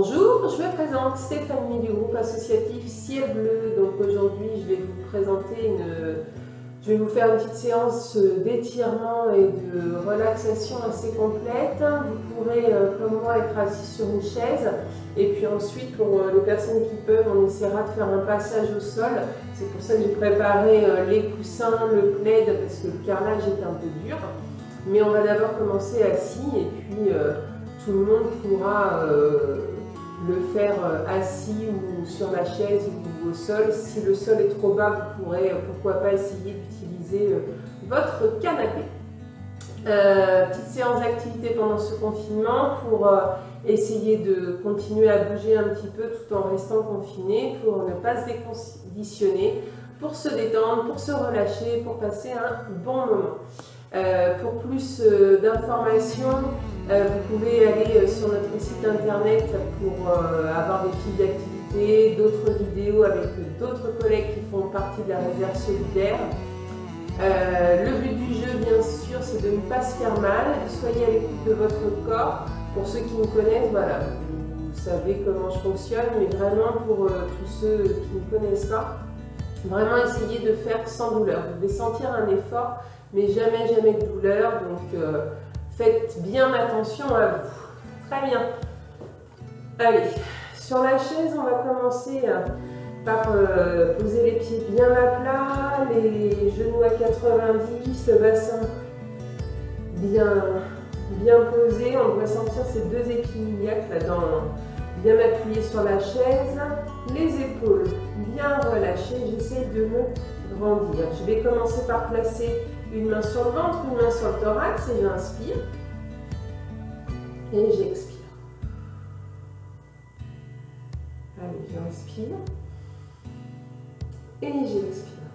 Bonjour, je me présente Stéphanie du groupe associatif Ciel Bleu. Donc aujourd'hui, je vais vous présenter je vais vous faire une petite séance d'étirement et de relaxation assez complète. Vous pourrez, comme moi, être assis sur une chaise. Et puis ensuite, pour les personnes qui peuvent, on essaiera de faire un passage au sol. C'est pour ça que j'ai préparé les coussins, le plaid, parce que le carrelage est un peu dur. Mais on va d'abord commencer assis et puis tout le monde pourra le faire assis ou sur la chaise ou au sol. Si le sol est trop bas, vous pourrez pourquoi pas essayer d'utiliser votre canapé. Petite séance d'activité pendant ce confinement pour essayer de continuer à bouger un petit peu tout en restant confiné, pour ne pas se déconditionner, pour se détendre, pour se relâcher, pour passer un bon moment. Pour plus d'informations, vous pouvez aller sur notre site internet pour avoir des fiches d'activité, d'autres vidéos avec d'autres collègues qui font partie de la réserve solidaire. Le but du jeu, bien sûr, c'est de ne pas se faire mal. Soyez à l'écoute de votre corps. Pour ceux qui me connaissent, voilà, vous savez comment je fonctionne, mais vraiment pour tous ceux qui ne connaissent pas, vraiment essayez de faire sans douleur. Vous devez sentir un effort, mais jamais de douleur. Donc faites bien attention à vous. Très bien. Allez, sur la chaise, on va commencer par poser les pieds bien à plat, les genoux à 90, le bassin bien posé. On doit sentir ces deux épiniaques là-dedans, bien appuyés sur la chaise, les épaules bien relâchées. J'essaie de me grandir. Je vais commencer par placer une main sur le ventre, une main sur le thorax et j'inspire et j'expire. Allez, j'inspire et j'expire.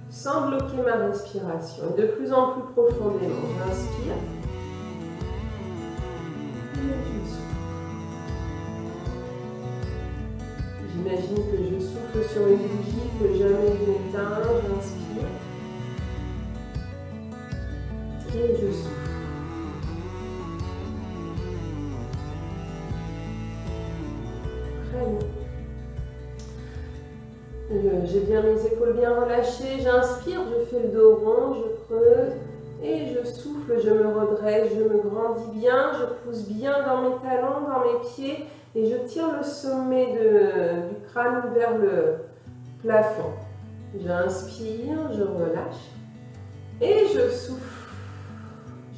Sans bloquer ma respiration. De plus en plus profondément, j'inspire et je souffle. J'imagine que je souffle sur une bougie que jamais je n'éteins. J'inspire et je souffle. Très bien. J'ai bien mes épaules bien relâchées. J'inspire, je fais le dos rond, je creuse et je souffle, je me redresse, je me grandis bien, je pousse bien dans mes talons, dans mes pieds et je tire le sommet du crâne vers le plafond. J'inspire, je relâche et je souffle.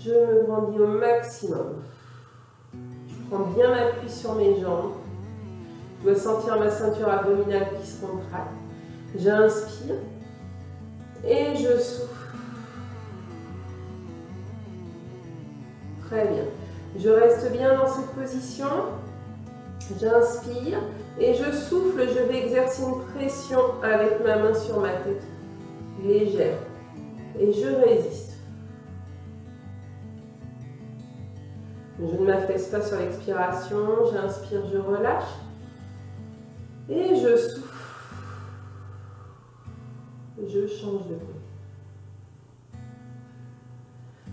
Je me grandis au maximum. Je prends bien appui sur mes jambes. Je dois sentir ma ceinture abdominale qui se contracte. J'inspire et je souffle. Très bien. Je reste bien dans cette position. J'inspire et je souffle. Je vais exercer une pression avec ma main sur ma tête, légère. Et je résiste. Je ne m'affaisse pas sur l'expiration. J'inspire, je relâche. Et je souffle. Je change de côté.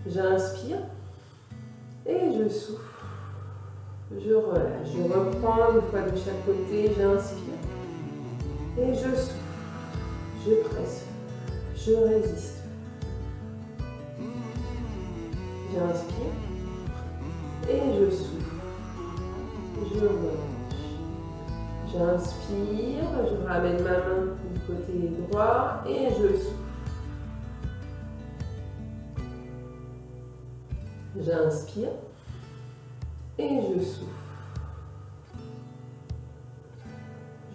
J'inspire et je souffle. Je relâche. Je reprends une fois de chaque côté. J'inspire et je souffle. Je presse. Je résiste. J'inspire et je souffle. Je relâche. J'inspire, je ramène ma main du côté droit et je souffle. J'inspire et je souffle.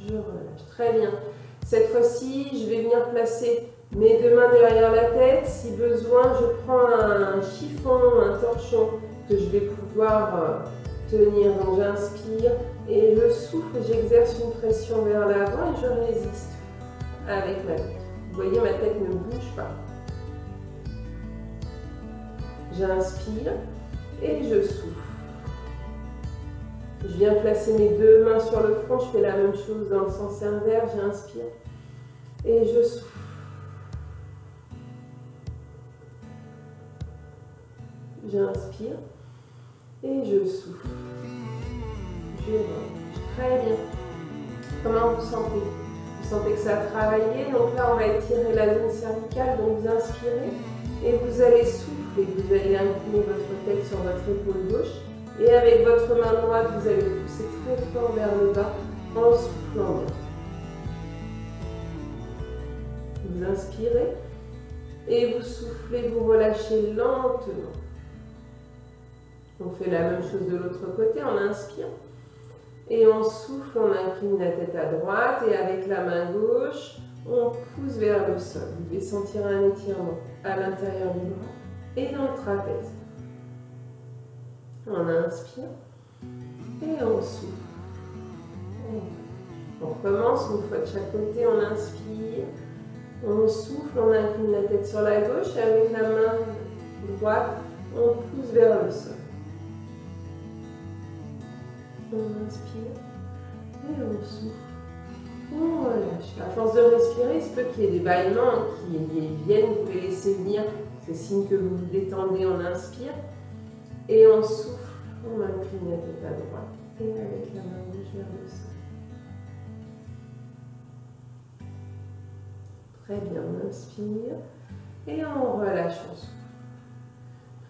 Je relâche. Très bien. Cette fois-ci, je vais venir placer mes deux mains derrière la tête. Si besoin, je prends un chiffon, un torchon que je vais pouvoir tenir. Donc j'inspire et je souffle, j'exerce une pression vers l'avant et je résiste avec ma tête. Vous voyez, ma tête ne bouge pas. J'inspire et je souffle. Je viens placer mes deux mains sur le front, je fais la même chose dans le sens inverse. J'inspire et je souffle. J'inspire et je souffle. Je relâche. Très bien. Comment vous sentez? Vous sentez que ça a travaillé? Donc là, on va étirer la zone cervicale. Donc vous inspirez et vous allez souffler. Vous allez incliner votre tête sur votre épaule gauche. Et avec votre main droite, vous allez pousser très fort vers le bas en soufflant bien. Vous inspirez et vous soufflez, vous relâchez lentement. On fait la même chose de l'autre côté, on inspire et on souffle, on incline la tête à droite et avec la main gauche, on pousse vers le sol. Vous devez sentir un étirement à l'intérieur du bras et dans le trapèze. On inspire et on souffle. On recommence une fois de chaque côté, on inspire, on souffle, on incline la tête sur la gauche et avec la main droite, on pousse vers le sol. On inspire et on souffle. On relâche. À force de respirer, il se peut qu'il y ait des bâillements qui viennent, vous les laissez venir. C'est signe que vous vous détendez, on inspire. Et on souffle, on incline la tête à droite. Et avec la main gauche vers le sol. Très bien, on inspire. Et on relâche, on souffle.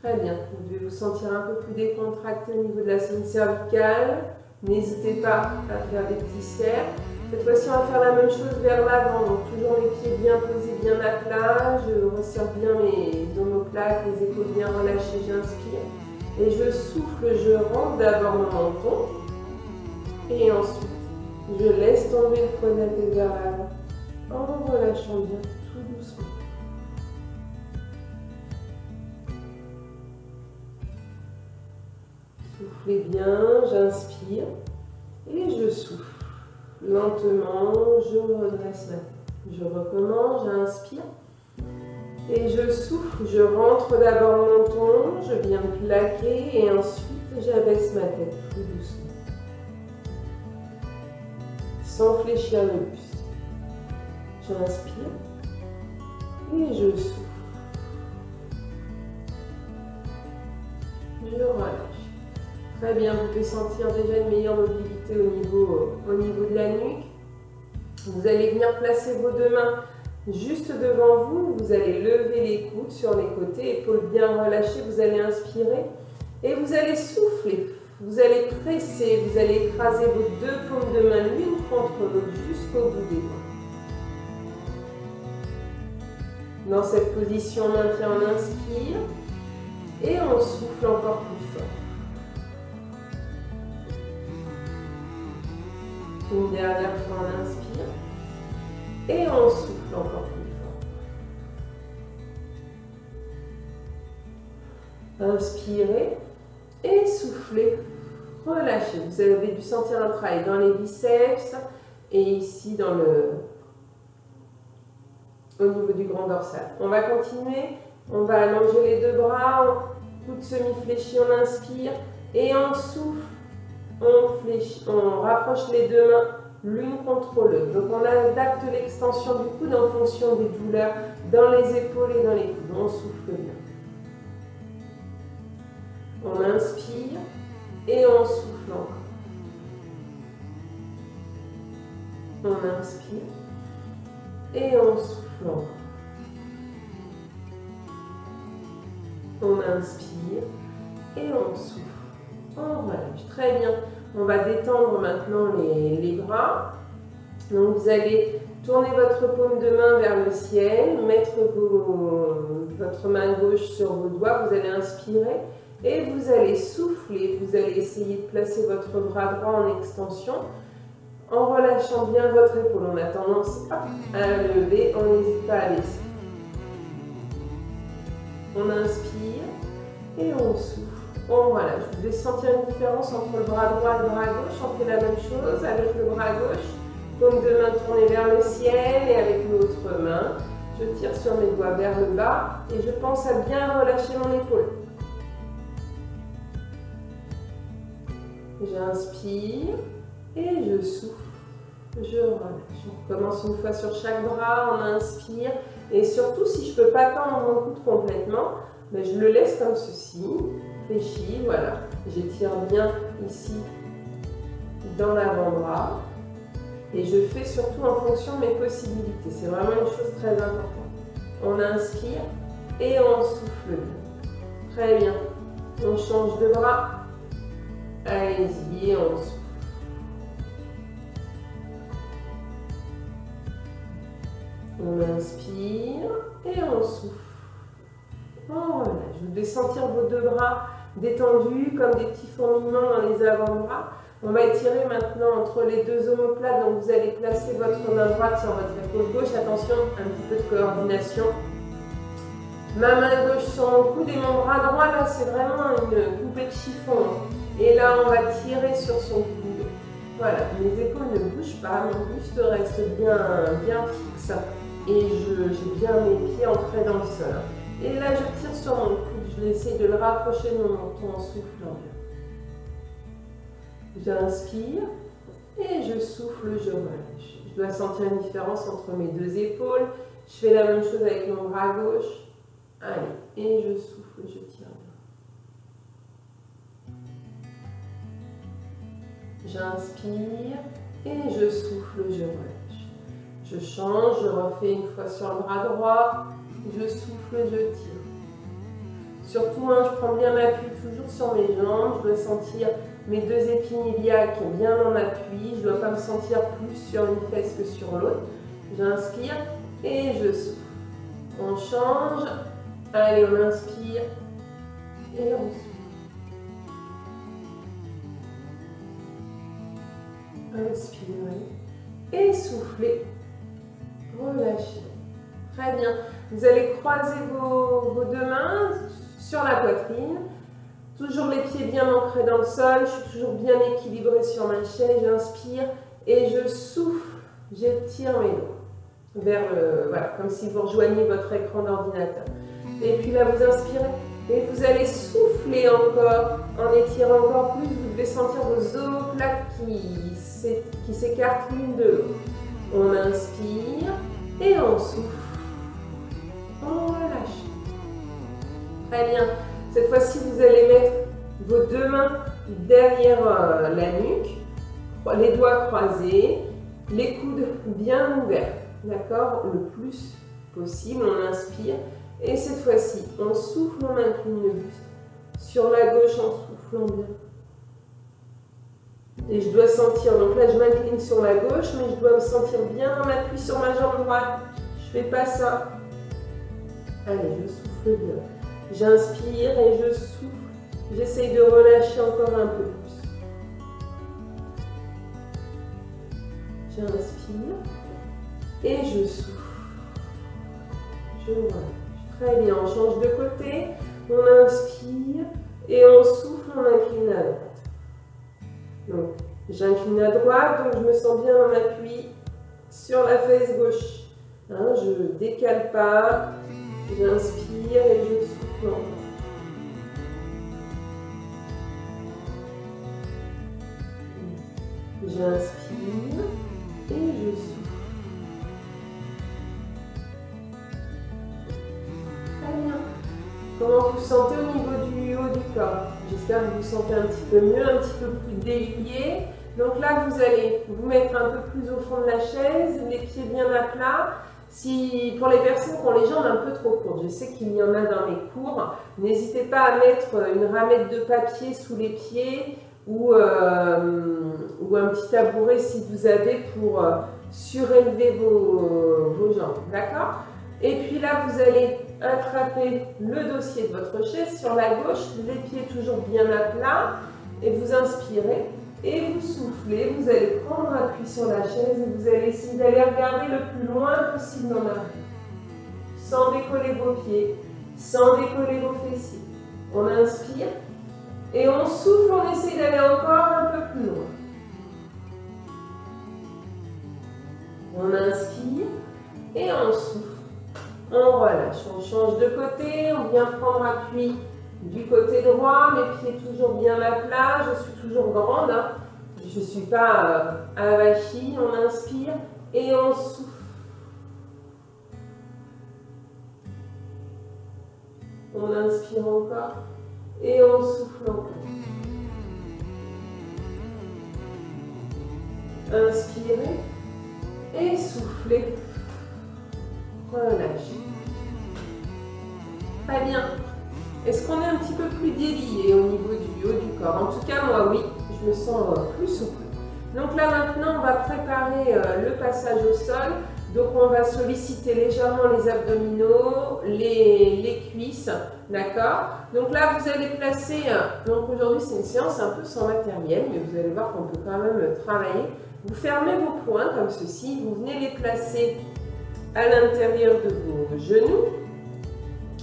Très bien, vous devez vous sentir un peu plus décontracté au niveau de la zone cervicale. N'hésitez pas à faire des petits cercles. Cette fois-ci, on va faire la même chose vers l'avant. Donc toujours les pieds bien posés, bien à plat. Je resserre bien mes omoplates, les épaules bien relâchées, j'inspire. Et je souffle, je rentre d'abord mon menton. Et ensuite, je laisse tomber le poignet de la tête vers l'avant. En relâchant bien, tout doucement. Soufflez bien, j'inspire et je souffle. Lentement, je redresse ma tête. Je recommence, j'inspire et je souffle. Je rentre d'abord mon menton, je viens me plaquer et ensuite j'abaisse ma tête tout doucement. Sans fléchir le buste. J'inspire et je souffle. Je relâche. Très bien, vous pouvez sentir déjà une meilleure mobilité au niveau de la nuque. Vous allez venir placer vos deux mains juste devant vous. Vous allez lever les coudes sur les côtés, épaules bien relâchées. Vous allez inspirer et vous allez souffler. Vous allez presser, vous allez écraser vos deux paumes de main l'une contre l'autre jusqu'au bout des doigts. Dans cette position, on maintient, on inspire et on souffle encore plus fort. Une dernière fois, on inspire et on souffle encore plus fort. Inspirez et soufflez. Relâchez. Vous avez dû sentir un travail dans les biceps et ici au niveau du grand dorsal. On va continuer. On va allonger les deux bras, coude semi-fléchi, on inspire et on souffle. On fléchit, on rapproche les deux mains l'une contre l'autre. Donc on adapte l'extension du coude en fonction des douleurs dans les épaules et dans les coudes. On souffle bien. On inspire et on souffle encore. On inspire et on souffle encore. On inspire et on souffle. On relâche. Très bien. On va détendre maintenant les bras. Donc vous allez tourner votre paume de main vers le ciel, mettre votre main gauche sur vos doigts. Vous allez inspirer et vous allez souffler. Vous allez essayer de placer votre bras droit en extension en relâchant bien votre épaule. On a tendance à lever, on n'hésite pas à laisser. On inspire et on souffle. On relâche. Vous devez sentir une différence entre le bras droit et le bras gauche. On fait la même chose avec le bras gauche. Paume de main tournée vers le ciel et avec l'autre main, je tire sur mes doigts vers le bas et je pense à bien relâcher mon épaule. J'inspire et je souffle. Je relâche. On recommence une fois sur chaque bras. On inspire et surtout si je ne peux pas tendre mon coude complètement, mais je le laisse comme ceci. Fléchi, voilà. J'étire bien ici dans l'avant-bras. Et je fais surtout en fonction de mes possibilités. C'est vraiment une chose très importante. On inspire et on souffle bien. Très bien. On change de bras. Allez-y, et on souffle. On inspire et on souffle. Voilà. Je vais sentir vos deux bras détendus comme des petits fourmillements dans les avant-bras. On va étirer maintenant entre les deux omoplates, donc vous allez placer votre main droite sur votre épaule gauche. Attention, un petit peu de coordination. Ma main gauche sur mon coude et mon bras droit, là c'est vraiment une poupée de chiffon. Et là on va tirer sur son coude. Voilà, mes épaules ne bougent pas, mon buste reste bien fixe. Et j'ai bien mes pieds ancrés dans le sol. Et là je tire sur mon coude, je vais essayer de le rapprocher de mon menton en soufflant bien. J'inspire et je souffle, je relâche. Je dois sentir une différence entre mes deux épaules. Je fais la même chose avec mon bras gauche. Allez, et je souffle, je tire bien. J'inspire et je souffle, je relâche. Je change, je refais une fois sur le bras droit. Je souffle, je tire. Surtout, je prends bien l'appui toujours sur mes jambes. Je dois sentir mes deux épines iliaques bien en appui. Je ne dois pas me sentir plus sur une fesse que sur l'autre. J'inspire et je souffle. On change. Allez, on inspire et on souffle. Inspirez et soufflez. Relâchez. Très bien. Vous allez croiser vos deux mains sur la poitrine. Toujours les pieds bien ancrés dans le sol. Je suis toujours bien équilibrée sur ma chaise. J'inspire et je souffle. J'étire mes doigts vers le... Voilà, comme si vous rejoigniez votre écran d'ordinateur. Et puis là, vous inspirez et vous allez souffler encore en étirant encore plus. Vous devez sentir vos omoplates qui s'écartent l'une de l'autre. On inspire et on souffle. On relâche. Très bien. Cette fois-ci, vous allez mettre vos deux mains derrière la nuque, les doigts croisés, les coudes bien ouverts. D'accord? Le plus possible. On inspire. Et cette fois-ci, on souffle, on incline le buste. Sur la gauche, en soufflant bien. Et je dois sentir, donc là je m'incline sur la gauche, mais je dois me sentir bien en appui sur ma jambe droite. Je ne fais pas ça. Allez, je souffle bien. J'inspire et je souffle. J'essaye de relâcher encore un peu plus. J'inspire et je souffle. Je relâche. Très bien, on change de côté. On inspire et on souffle, on incline à droite. Donc, j'incline à droite, donc je me sens bien en appui sur la fesse gauche. Hein, je ne décale pas, j'inspire et je souffle encore. J'inspire et je souffle. Très bien. Comment vous vous sentez au niveau du haut du corps? J'espère que vous vous sentez un petit peu mieux, un petit peu plus délié. Donc là, vous allez vous mettre un peu plus au fond de la chaise, les pieds bien à plat. Si, pour les personnes qui ont les jambes un peu trop courtes, je sais qu'il y en a dans les cours, n'hésitez pas à mettre une ramette de papier sous les pieds ou un petit tabouret si vous avez pour surélever vos jambes. D'accord? Et puis là, vous allez attraper le dossier de votre chaise sur la gauche, les pieds toujours bien à plat, et vous inspirez et vous soufflez. Vous allez prendre appui sur la chaise et vous allez essayer d'aller regarder le plus loin possible dans la rue, sans décoller vos pieds, sans décoller vos fessiers. On inspire et on souffle, on essaie d'aller encore un peu plus loin. On inspire et on souffle. On relâche, on change de côté, on vient prendre appui du côté droit, mes pieds toujours bien à plat, je suis toujours grande, hein. Je ne suis pas avachie, on inspire et on souffle. On inspire encore et on souffle encore. Inspirez et soufflez. Relâchez. Très bien. Est-ce qu'on est un petit peu plus délié au niveau du haut du corps? En tout cas, moi, oui, je me sens plus souple. Donc là, maintenant, on va préparer le passage au sol. Donc, on va solliciter légèrement les abdominaux, les cuisses, d'accord? Donc là, vous allez placer, donc aujourd'hui, c'est une séance un peu sans matériel, mais vous allez voir qu'on peut quand même travailler. Vous fermez vos poings comme ceci, vous venez les placer à l'intérieur de vos genoux.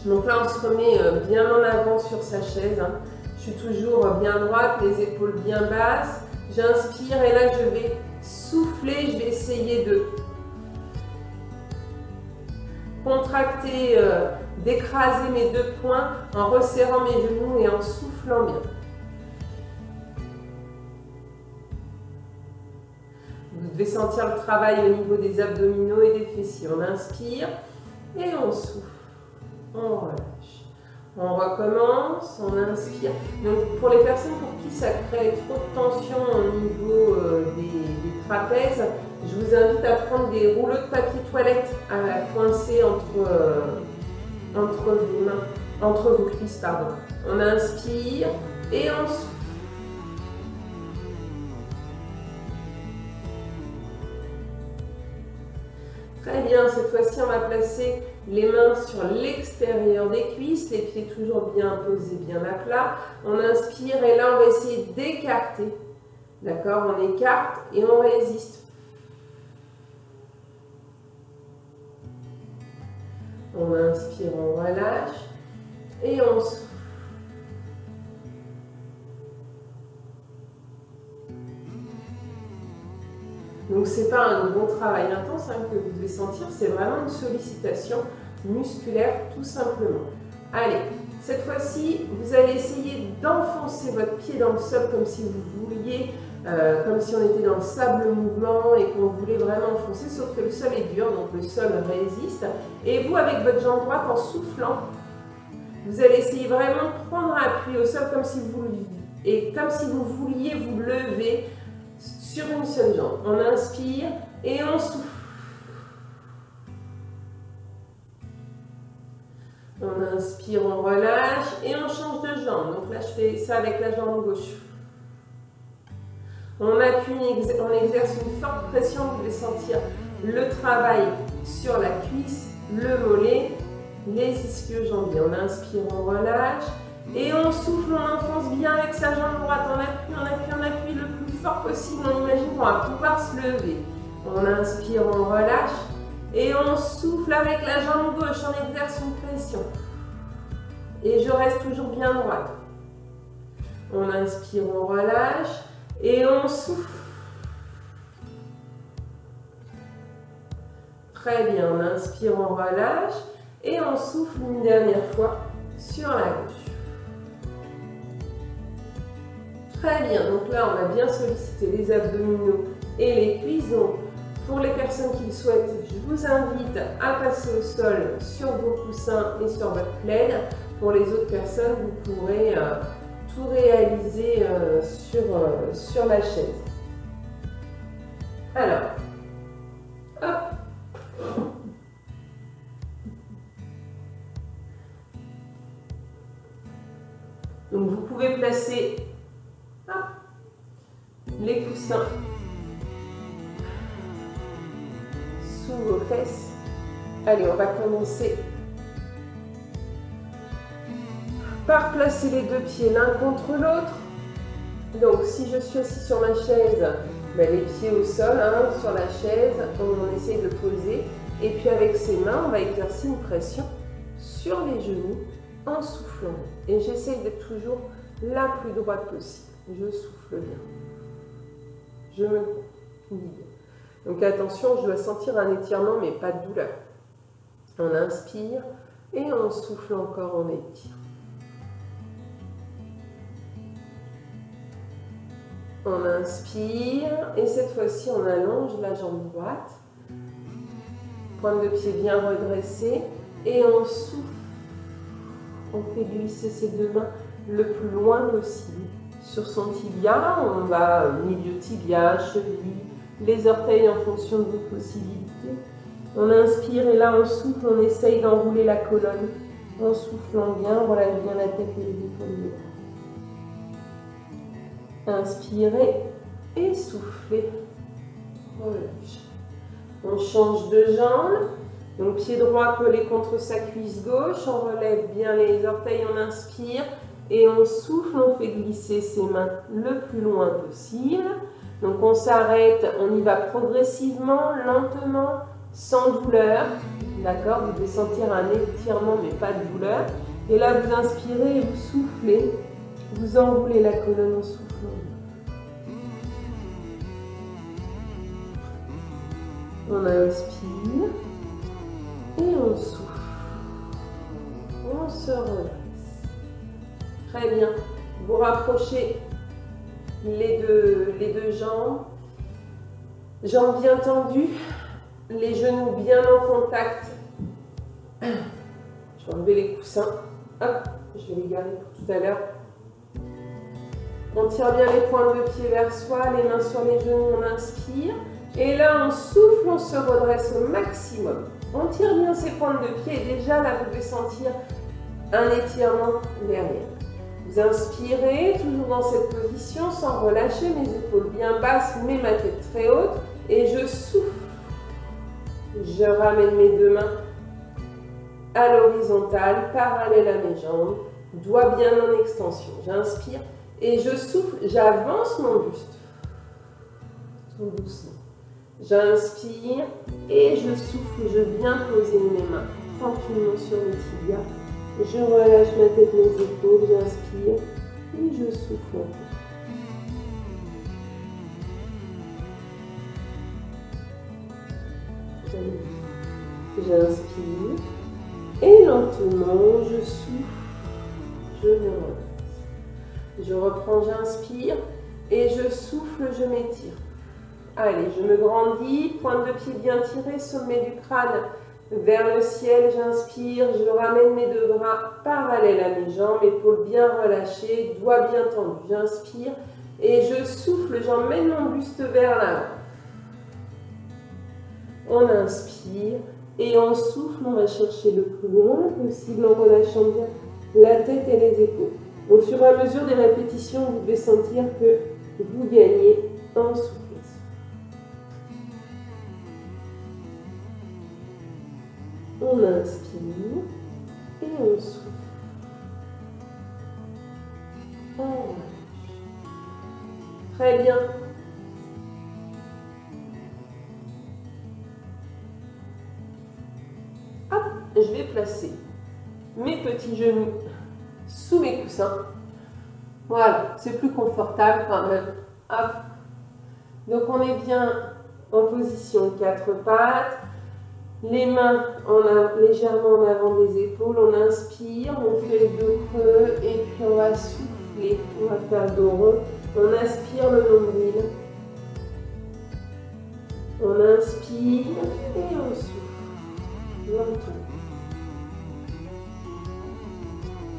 Donc là, on se remet bien en avant sur sa chaise. Hein. Je suis toujours bien droite, les épaules bien basses. J'inspire et là, je vais souffler. Je vais essayer de contracter, d'écraser mes deux poings en resserrant mes genoux et en soufflant bien. Vous devez sentir le travail au niveau des abdominaux et des fessiers. On inspire et on souffle. On relâche. On recommence, on inspire. Donc pour les personnes pour qui ça crée trop de tension au niveau des trapèzes, je vous invite à prendre des rouleaux de papier toilette à coincer entre vos mains, entre vos cuisses, pardon. On inspire et on souffle. Très bien, cette fois-ci on va placer les mains sur l'extérieur des cuisses, les pieds toujours bien posés, bien à plat. On inspire et là on va essayer d'écarter. D'accord, on écarte et on résiste. On inspire, on relâche et on souffle. Donc ce n'est pas un gros travail intense hein, que vous devez sentir, c'est vraiment une sollicitation musculaire tout simplement. Allez, cette fois-ci, vous allez essayer d'enfoncer votre pied dans le sol comme si vous vouliez, comme si on était dans le sable mouvement et qu'on voulait vraiment enfoncer, sauf que le sol est dur, donc le sol résiste. Et vous, avec votre jambe droite, en soufflant, vous allez essayer vraiment de prendre appui au sol comme si vous vouliez vous lever sur une seule jambe. On inspire et on souffle. On inspire, on relâche et on change de jambe. Donc là, je fais ça avec la jambe gauche. On appuie, on exerce une forte pression. Vous devez sentir le travail sur la cuisse, le mollet, les ischio-jambiers. On inspire, on relâche et on souffle, on enfonce bien avec sa jambe droite. On appuie, on appuie, on appuie le plus fort possible. On imagine qu'on va pouvoir se lever. On inspire, on relâche et on souffle avec la jambe gauche. On exerce une pression. Et je reste toujours bien droite. On inspire, on relâche et on souffle. Très bien, on inspire, on relâche et on souffle une dernière fois sur la gauche. Très bien, donc là on a bien sollicité les abdominaux et les cuisses. Donc pour les personnes qui le souhaitent, je vous invite à passer au sol sur vos coussins et sur votre plaid. Pour les autres personnes, vous pourrez tout réaliser sur la chaise. Alors, hop. Donc vous pouvez placer les coussins sous vos fesses. Allez, on va commencer par placer les deux pieds l'un contre l'autre. Donc si je suis assis sur ma chaise, les pieds au sol, hein, sur la chaise, on essaye de poser. Et puis avec ses mains, on va exercer une pression sur les genoux en soufflant. Et j'essaye d'être toujours la plus droite possible. Je souffle bien. Je me guide. Donc attention, je dois sentir un étirement, mais pas de douleur. On inspire et on souffle encore, on étire. On inspire et cette fois-ci on allonge la jambe droite. Pointe de pied bien redressée et on souffle. On fait glisser ses deux mains le plus loin possible. Sur son tibia, on va milieu tibia, cheville, les orteils en fonction de vos possibilités. On inspire et là on souffle, on essaye d'enrouler la colonne en soufflant bien, relâche bien la tête et les épaules. Inspirez et soufflez. Relâche. On change de jambe. Donc pied droit collé contre sa cuisse gauche. On relève bien les orteils, on inspire. Et on souffle, on fait glisser ses mains le plus loin possible. Donc on s'arrête, on y va progressivement, lentement, sans douleur. D'accord? Vous devez sentir un étirement mais pas de douleur. Et là vous inspirez et vous soufflez. Vous enroulez la colonne en soufflant. On inspire et on souffle. On se relaxe. Très bien. Vous rapprochez les deux jambes. Jambes bien tendues. Les genoux bien en contact. Je vais enlever les coussins. Hop, je vais les garder pour tout à l'heure. On tire bien les pointes de pied vers soi, les mains sur les genoux, on inspire. Et là, on souffle, on se redresse au maximum. On tire bien ses pointes de pied et déjà là, vous devez sentir un étirement derrière. Vous inspirez, toujours dans cette position, sans relâcher, mes épaules bien basses, mais ma tête très haute. Et je souffle. Je ramène mes deux mains à l'horizontale, parallèle à mes jambes, doigts bien en extension. J'inspire et je souffle, j'avance mon buste. Tout doucement. J'inspire et je souffle, je viens poser mes mains tranquillement sur mes tibias. Je relâche ma tête, mes épaules, j'inspire et je souffle un peu. J'inspire et lentement je souffle, je me relaxe. Je reprends, j'inspire et je souffle, je m'étire. Allez, je me grandis, pointe de pied bien tirée, sommet du crâne vers le ciel, j'inspire, je ramène mes deux bras parallèles à mes jambes, épaules bien relâchées, doigts bien tendus. J'inspire et je souffle, j'emmène mon buste vers l'avant. On inspire et on souffle, on va chercher le plus loin possible en relâchant bien la tête et les épaules. Au fur et à mesure des répétitions, vous devez sentir que vous gagnez en souplesse. On inspire et on souffle. On relâche. Très bien. Hop, je vais placer mes petits genoux sous mes coussins. Voilà, c'est plus confortable quand même. Hop. Donc on est bien en position 4 pattes. Les mains légèrement en avant des épaules, on inspire, on fait le dos creux et puis on va souffler, on va faire le dos rond, on aspire le nombril, on inspire et on souffle, lentement.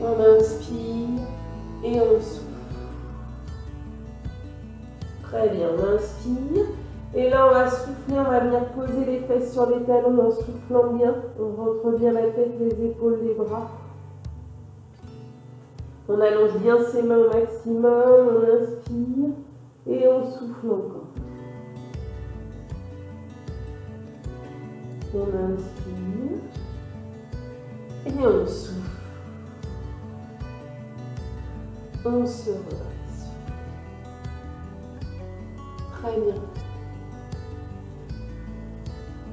On inspire et on souffle. Très bien, on inspire. Et là, on va souffler, on va venir poser les fesses sur les talons en soufflant bien. On rentre bien la tête, les épaules, les bras. On allonge bien ses mains au maximum, on inspire et on souffle encore. On inspire et on souffle. On se relaxe. Très bien.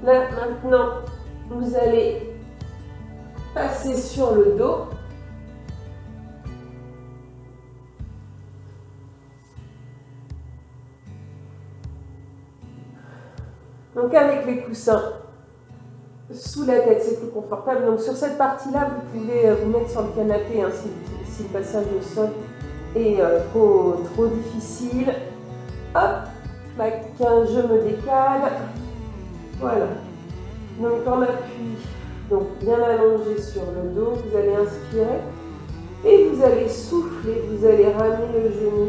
Là, maintenant, vous allez passer sur le dos. Donc, avec les coussins sous la tête, c'est plus confortable. Donc, sur cette partie-là, vous pouvez vous mettre sur le canapé hein, si le passage au sol est trop difficile. Hop, je me décale. Voilà, donc en appui, donc bien allongé sur le dos, vous allez inspirer et vous allez souffler, vous allez ramener le genou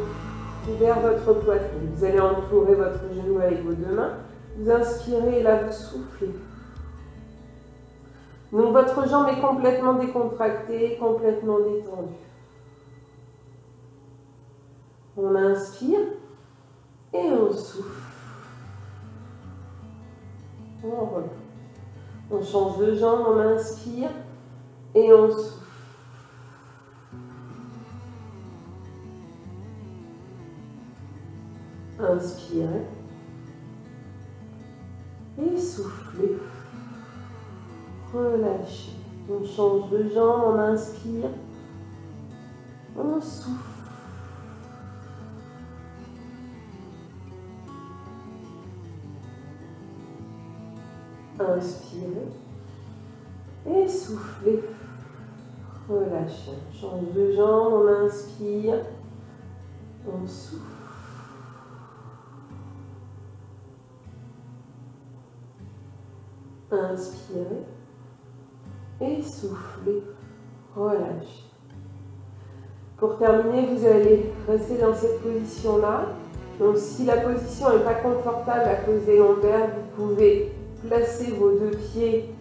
vers votre poitrine. Vous allez entourer votre genou avec vos deux mains. Vous inspirez et là vous soufflez. Donc votre jambe est complètement décontractée, complètement détendue. On inspire et on souffle. On relâche. On change de jambe, on inspire et on souffle. Inspirez et soufflez. Relâchez. On change de jambe, on inspire, on souffle. Inspirez et soufflez. Relâchez. On change de jambe, on inspire, on souffle. Inspirez et soufflez, relâchez. Pour terminer, vous allez rester dans cette position-là. Donc si la position n'est pas confortable à cause des lombaires, vous pouvez placer vos deux pieds,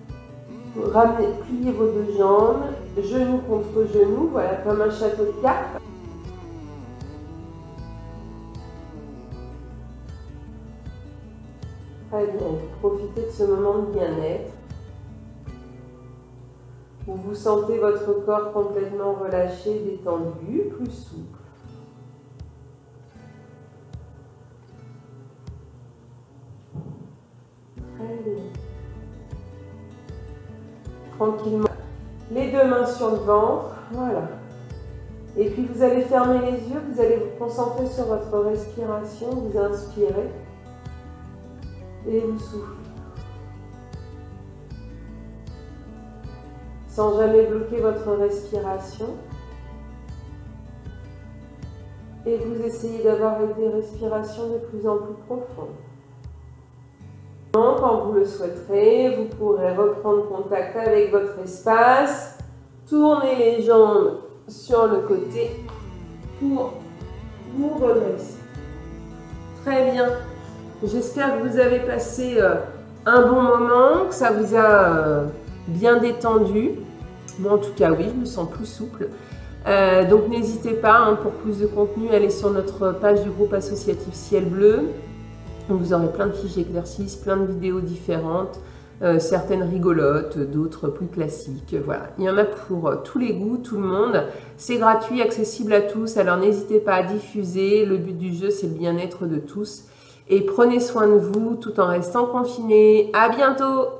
ramener, plier vos deux jambes, genou contre genou, voilà, comme un château de cartes. Très bien, profitez de ce moment de bien-être où vous sentez votre corps complètement relâché, détendu, plus souple. Très bien. Tranquillement. Les deux mains sur le ventre, voilà. Et puis vous allez fermer les yeux, vous allez vous concentrer sur votre respiration, vous inspirez. Et vous soufflez. Sans jamais bloquer votre respiration. Et vous essayez d'avoir des respirations de plus en plus profondes. Quand vous le souhaiterez, vous pourrez reprendre contact avec votre espace, tourner les jambes sur le côté pour vous redresser. Très bien. J'espère que vous avez passé un bon moment, que ça vous a bien détendu. Moi en tout cas oui, je me sens plus souple. Donc n'hésitez pas, pour plus de contenu, allez sur notre page du groupe associatif Ciel Bleu. Vous aurez plein de fiches d'exercices, plein de vidéos différentes, certaines rigolotes, d'autres plus classiques. Voilà, il y en a pour tous les goûts, tout le monde. C'est gratuit, accessible à tous, alors n'hésitez pas à diffuser. Le but du jeu, c'est le bien-être de tous. Et prenez soin de vous tout en restant confinés. À bientôt!